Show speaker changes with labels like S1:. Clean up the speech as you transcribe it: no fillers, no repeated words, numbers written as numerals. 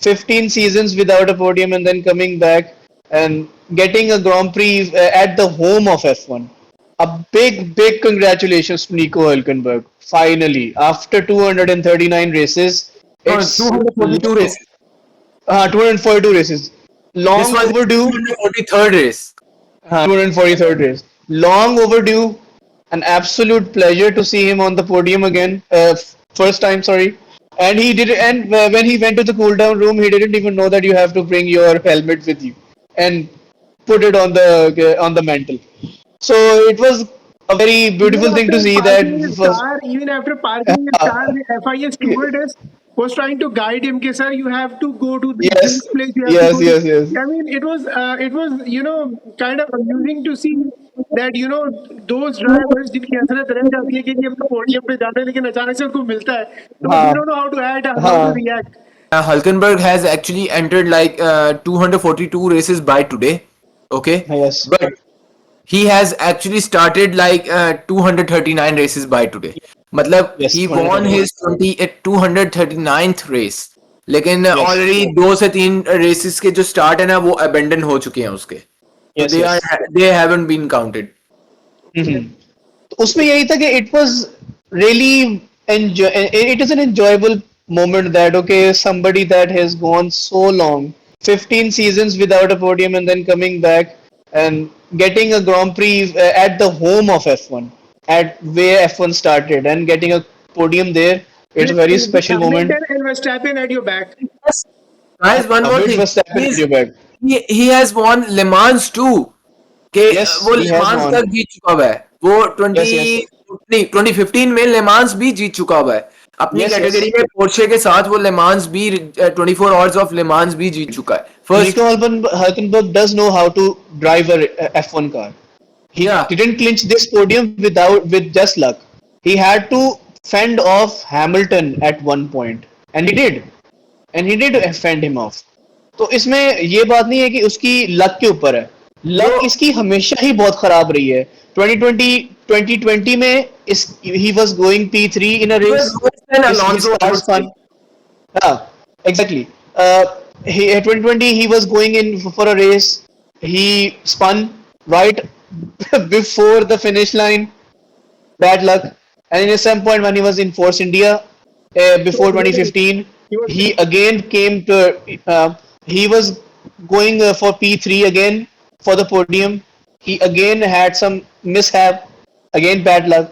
S1: 15 seasons without a podium and then coming back and getting a Grand Prix at the home of F1. A big congratulations to Nico Hülkenberg. Finally, after 239 races,
S2: No,
S1: it's
S2: 242 races.
S1: 242 races.
S2: This
S1: Long
S2: was his
S1: overdue.
S2: 243rd race.
S1: 243rd race. Long overdue. An absolute pleasure to see him on the podium again. First time, sorry. And he did, and when he went to the cool down room, he didn't even know that you have to bring your helmet with you and put it on the mantle. So it was a very
S3: Even
S1: beautiful thing
S3: after
S1: to see that
S3: parking his
S1: was.
S3: car, even after parking his car, the FIA stewardess was trying to guide him. "Okay, sir, you have to go to
S1: Yes,
S3: this place. You have to
S1: yes,
S3: go to."
S1: yes, yes.
S3: I mean, it was, kind of amusing to see that, those drivers जिनकी हसरत रह जाती है कि ये अपने podium पे जाना है, लेकिन अचानक से उनको मिलता है, तो they
S1: हाँ
S3: don't know how to act, how to
S1: हाँ
S3: react.
S2: Hulkenberg has actually entered like 242 races by today. Okay,
S1: yes.
S2: but he has actually started like 239 races by today. मतलब
S1: Yes,
S2: he won
S1: 2020.
S2: his 239th race. लेकिन
S1: Yes,
S2: already 2 से 3 races के जो start है ना वो abandon हो चुके हैं उसके, तो
S1: yes, yes.
S2: They haven't been counted.
S1: तो उसमें यही था कि it was really it is an enjoyable moment that okay, somebody that has gone so long, 15 seasons without a podium and then coming back and getting a Grand Prix at the home of F1, at where F1 started, and getting a podium there. It's a very
S3: With
S1: special moment.
S3: Hamilton and Verstappen at your back.
S2: Guys, one more
S1: With
S2: thing.
S1: Verstappen at your back.
S2: He has won Le Mans too. कि
S1: Yes,
S2: वो
S1: he
S2: Le
S1: has
S2: Mans
S1: won.
S2: तक जीत चुका हुआ है. वो
S1: Yes, yes,
S2: 2015 में Le Mans भी जीत चुका हुआ है. अपनी
S1: yes,
S2: कैटेगरी
S1: yes.
S2: में पोर्शे के साथ वो Le Mans भी 24 Hours of Le Mans भी जीत चुका है. First,
S1: Nico Hülkenberg does know how to drive a F1 car. He
S2: yeah,
S1: didn't clinch this podium with just luck. He had to fend off Hamilton at one point, and he did. And he did fend him off. तो इसमें ये बात नहीं है कि उसकी luck के ऊपर है. लक
S2: वो
S1: इसकी हमेशा ही बहुत खराब रही है. 2020 में इस he was going P3 in a
S2: it was
S1: race.
S2: worse than
S1: His
S2: Alonso, I
S1: car
S2: would say.
S1: spun. Yeah, exactly. At 2020, he was going in for a race. He spun right before the finish line. Bad luck. And at some point, when he was in Force India before 2015,
S3: He was
S1: he again came to. He was going for P3 again for the podium. He again had some mishap. Again, bad luck.